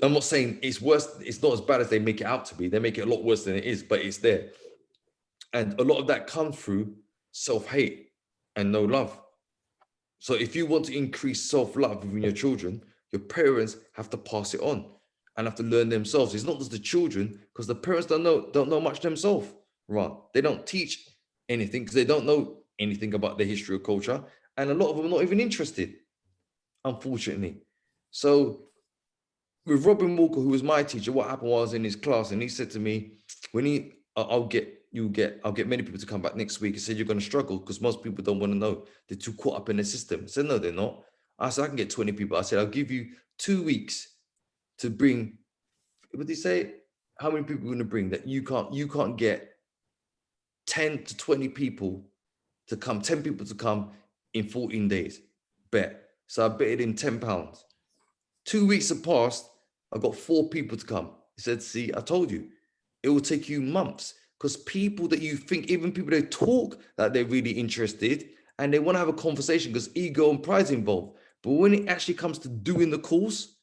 I'm not saying it's worse. It's not as bad as they make it out to be. They make it a lot worse than it is, but it's there. And a lot of that comes through self-hate and no love. So if you want to increase self-love within your children, your parents have to pass it on and have to learn themselves. It's not just the children, because the parents don't know much themselves, right? They don't teach anything because they don't know anything about the history or culture. And a lot of them are not even interested, unfortunately. So with Robin Walker, who was my teacher, what happened was in his class, and he said to me, I'll get many people to come back next week. He said, you're going to struggle because most people don't want to know. They're too caught up in the system. I said, no, they're not. I said, I can get 20 people. I said, I'll give you 2 weeks to bring, what did he say? How many people are going to bring that you can't get 10 to 20 people to come, 10 people to come in 14 days. Bet. So I betted him £10. 2 weeks have passed. I got 4 people to come. He said, see, I told you, it will take you months, because people that you think, even people that talk that they're really interested and they want to have a conversation because ego and pride is involved. But when it actually comes to doing the course,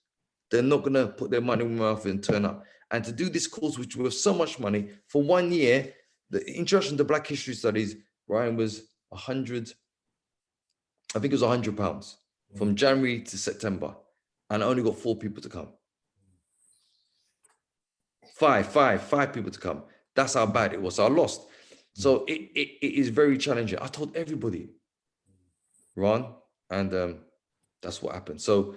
they're not going to put their money in their mouth and turn up. And to do this course, which was so much money for 1 year, the introduction to Black History Studies, Ryan, was 100, I think it was £100 from January to September. And I only got 4 people to come. Five people to come. That's how bad it was. So I lost. So it is very challenging. I told everybody, Ron, and that's what happened. So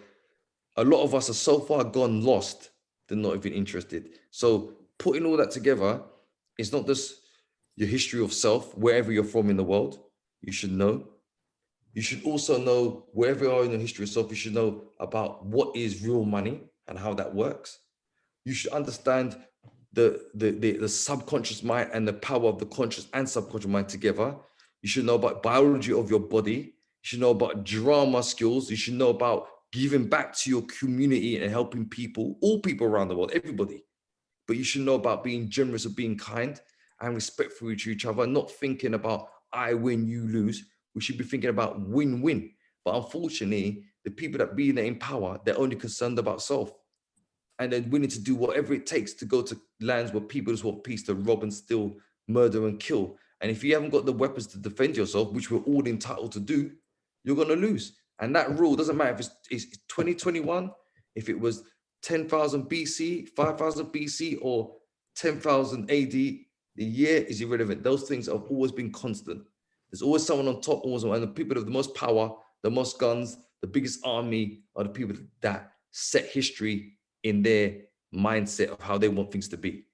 a lot of us are so far gone lost, they're not even interested. So putting all that together, it's not just your history of self, wherever you're from in the world, you should know. You should also know, wherever you are in the history of self, you should know about what is real money and how that works. You should understand the subconscious mind and the power of the conscious and subconscious mind together. You should know about biology of your body. You should know about drama skills. You should know about giving back to your community and helping people, all people around the world, everybody. But you should know about being generous, of being kind and respectful to each other, not thinking about I win, you lose. We should be thinking about win-win. But unfortunately, the people that be in power, they're only concerned about self. And they're willing to do whatever it takes to go to lands where people just want peace, to rob and steal, murder and kill. And if you haven't got the weapons to defend yourself, which we're all entitled to do, you're going to lose. And that rule doesn't matter if it's 2021, if it was 10,000 BC, 5,000 BC, or 10,000 AD, the year is irrelevant. Those things have always been constant. There's always someone on top, and the people with the most power, the most guns, the biggest army are the people that set history in their mindset of how they want things to be.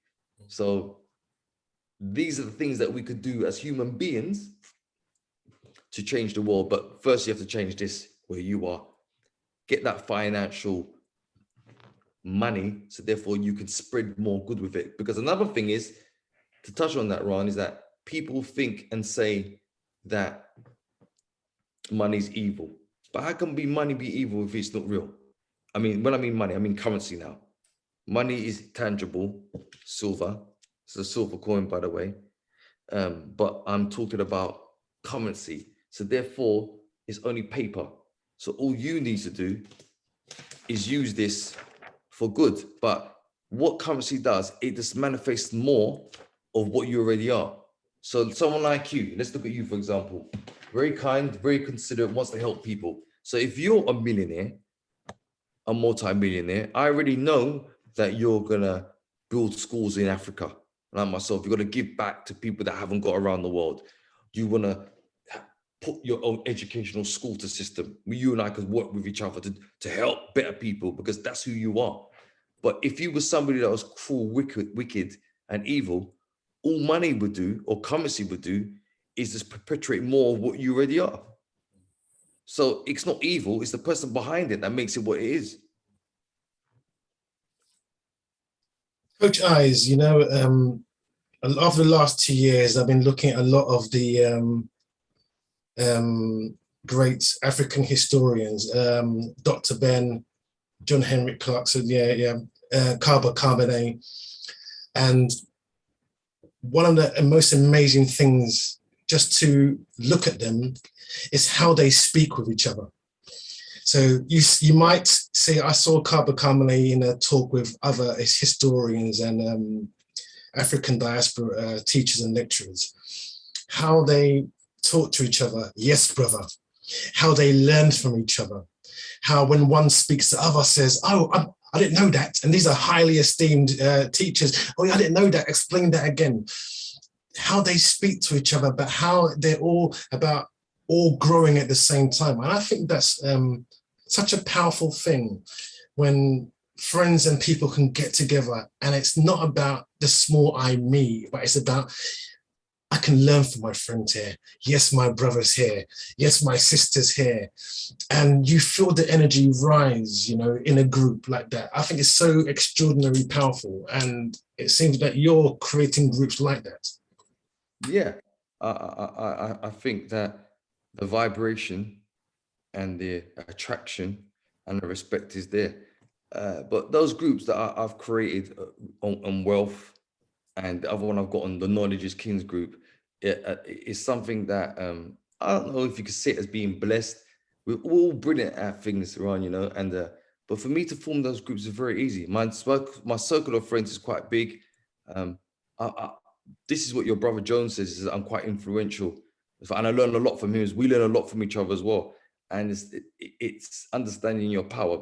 So these are the things that we could do as human beings to change the world. But first you have to change this where you are. Get that financial money, so therefore you can spread more good with it. Because another thing is, to touch on that, Ron, is that people think and say that money's evil. But how can money be evil if it's not real? I mean, when I mean money, I mean currency now. Money is tangible, silver. It's a silver coin, by the way. But I'm talking about currency. So therefore, it's only paper. So all you need to do is use this for good. But what currency does, it just manifests more of what you already are. So someone like you, let's look at you, for example. Very kind, very considerate, wants to help people. So if you're a millionaire, a multi-millionaire, I already know that you're gonna build schools in Africa. Like myself, you're gonna give back to people that haven't got around the world. You wanna put your own educational school to system. You and I could work with each other to help better people, because that's who you are. But if you were somebody that was cruel, wicked and evil, all money would do, or currency would do, is just perpetuate more of what you already are. So it's not evil, it's the person behind it that makes it what it is. Coach Eyez, over the last 2 years, I've been looking at a lot of the great African historians, Dr. Ben, John Henrik Clarkson, Kaba Kamene. And one of the most amazing things, just to look at them, is how they speak with each other. So you might say, I saw Kaba Kamene in a talk with other historians and African diaspora teachers and lecturers, how they talk to each other. Yes, brother. how they learned from each other, how when one speaks, the other says, oh, I didn't know that. And these are highly esteemed teachers. Oh, yeah, I didn't know that. Explain that again. How they speak to each other, but how they're all about all growing at the same time. And I think that's such a powerful thing when friends and people can get together, and it's not about the small I, me, but it's about, I can learn from my friend here. Yes, my brother's here. Yes, my sister's here. And you feel the energy rise, you know, in a group like that. I think it's so extraordinarily powerful. And it seems that you're creating groups like that. Yeah, I think that the vibration and the attraction and the respect is there. But those groups that I've created on wealth, and the other one I've got on the Knowledge is Kings group, it's something that I don't know if you could see it as being blessed. We're all brilliant at things, Ron, you know, and but for me to form those groups is very easy. My circle of friends is quite big. I, this is what your brother Jones says, is I'm quite influential. And I learn a lot from him, as we learn a lot from each other as well. And it's understanding your power.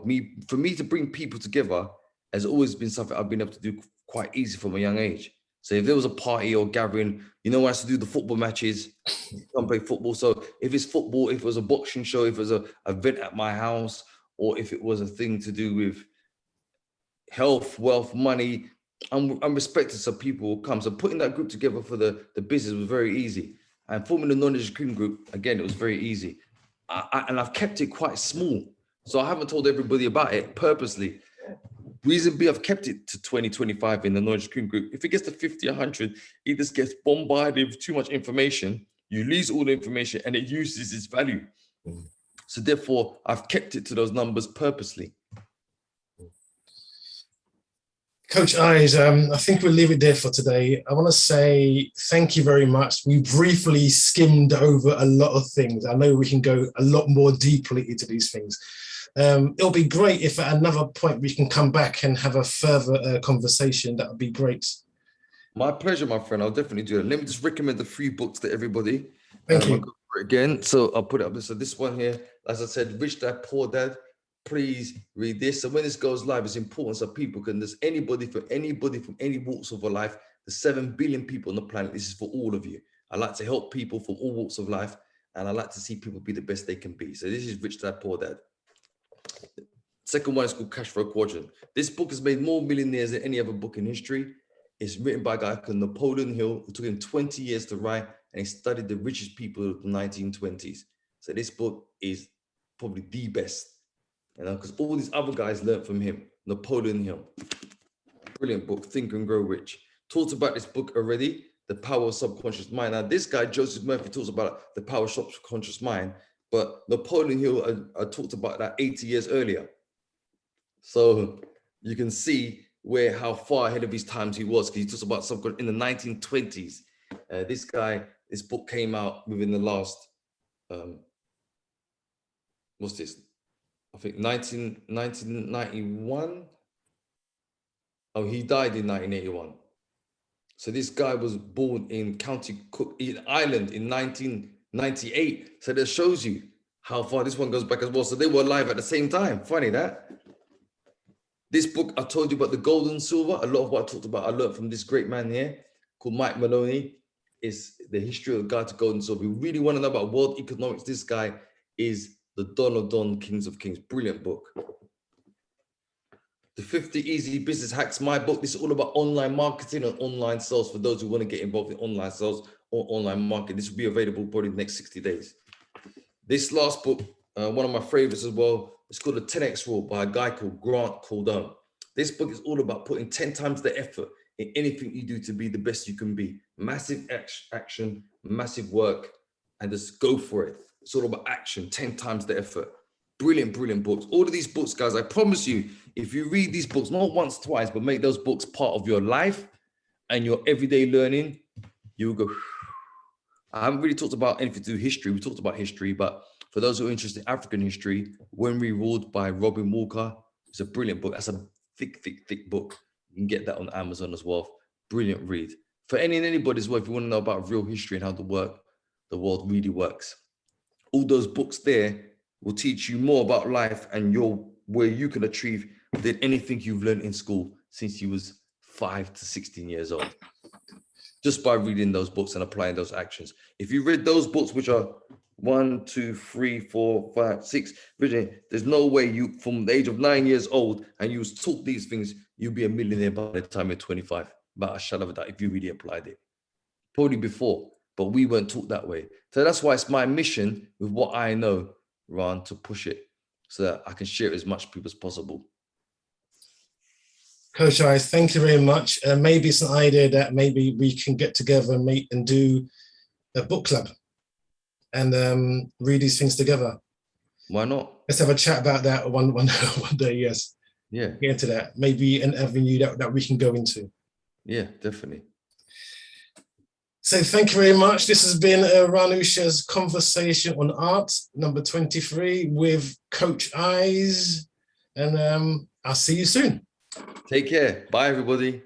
For me to bring people together has always been something I've been able to do quite easy from a young age. So if there was a party or gathering, you know, I used to do the football matches, come play football. So if it's football, if it was a boxing show, if it was a event at my house, or if it was a thing to do with health, wealth, money, I'm respected, so people will come. So putting that group together for the business was very easy. And forming the Knowledge Cream group, again, it was very easy. And I've kept it quite small. So I haven't told everybody about it purposely. Reason B, I've kept it to 20, 25 in the Knowledge Cream group. If it gets to 50, 100, it just gets bombarded with too much information. You lose all the information and it uses its value. So therefore, I've kept it to those numbers purposely. Coach Eyez, I think we'll leave it there for today. I want to say thank you very much. We briefly skimmed over a lot of things. I know we can go a lot more deeply into these things. It'll be great if at another point we can come back and have a further conversation. That would be great. My pleasure, my friend. I'll definitely do it. Let me just recommend the 3 books to everybody. Thank you. I'll go for it again. So I'll put it up. So this one here, as I said, Rich Dad, Poor Dad. Please read this. So when this goes live, it's important so people can, there's anybody from any walks of life, the 7 billion people on the planet. This is for all of you. I like to help people from all walks of life, and I like to see people be the best they can be. So this is Rich Dad, Poor Dad. Second one is called Cash Flow Quadrant. This book has made more millionaires than any other book in history. It's written by a guy called Napoleon Hill. It took him 20 years to write, and he studied the richest people of the 1920s. So this book is probably the best, you know, because all these other guys learned from him. Napoleon Hill, brilliant book, Think and Grow Rich. Talked about this book already, The Power of Subconscious Mind. Now this guy, Joseph Murphy, talks about the power of subconscious mind, but Napoleon Hill, I talked about that 80 years earlier. So you can see how far ahead of his times he was, because he talks about subconscious in the 1920s. This book came out within the last, what's this? I think 1991. Oh, he died in 1981. So this guy was born in County Cook, in Ireland in 1998. So that shows you how far this one goes back as well. So they were alive at the same time. Funny that. This book, I told you about the gold and silver. A lot of what I talked about, I learned from this great man here called Mike Maloney. Is the history of the guide to gold and silver. If you really want to know about world economics, this guy is the Don of Don, Kings of Kings. Brilliant book. The 50 Easy Business Hacks, my book. This is all about online marketing and online sales for those who want to get involved in online sales or online marketing. This will be available probably the next 60 days. This last book, one of my favorites as well, it's called The 10X Rule by a guy called Grant Cardone. This book is all about putting 10 times the effort in anything you do to be the best you can be. Massive action, massive work, and just go for it. It's all about action, 10 times the effort. Brilliant, brilliant books. All of these books, guys, I promise you, if you read these books, not once, twice, but make those books part of your life and your everyday learning, you'll go, I haven't really talked about anything to do with history. We talked about history, but for those who are interested in African history, When We Ruled by Robin Walker, it's a brilliant book. That's a thick, thick, thick book. You can get that on Amazon as well. Brilliant read. For any and anybody as well, if you want to know about real history and how the world really works. all those books there will teach you more about life and where you can achieve than anything you've learned in school since you was 5 to 16 years old. Just by reading those books and applying those actions. If you read those books, which are 1, 2, 3, 4, 5, 6, there's no way you, from the age of 9 years old, and you was taught these things, you'll be a millionaire by the time you're 25. But a shadow of a doubt, if you really applied it. Probably before, but we weren't taught that way. So that's why it's my mission with what I know, Ron, to push it so that I can share it as much people as possible. Coach Eyez, thank you very much. Maybe it's an idea that maybe we can get together and meet and do a book club and read these things together. Why not? Let's have a chat about that one day, yes. Yeah. Get into that. Maybe an avenue that we can go into. Yeah, definitely. So thank you very much. This has been Ron Usher's Conversation on Art, number 23 with Coach Eyez. And I'll see you soon. Take care. Bye, everybody.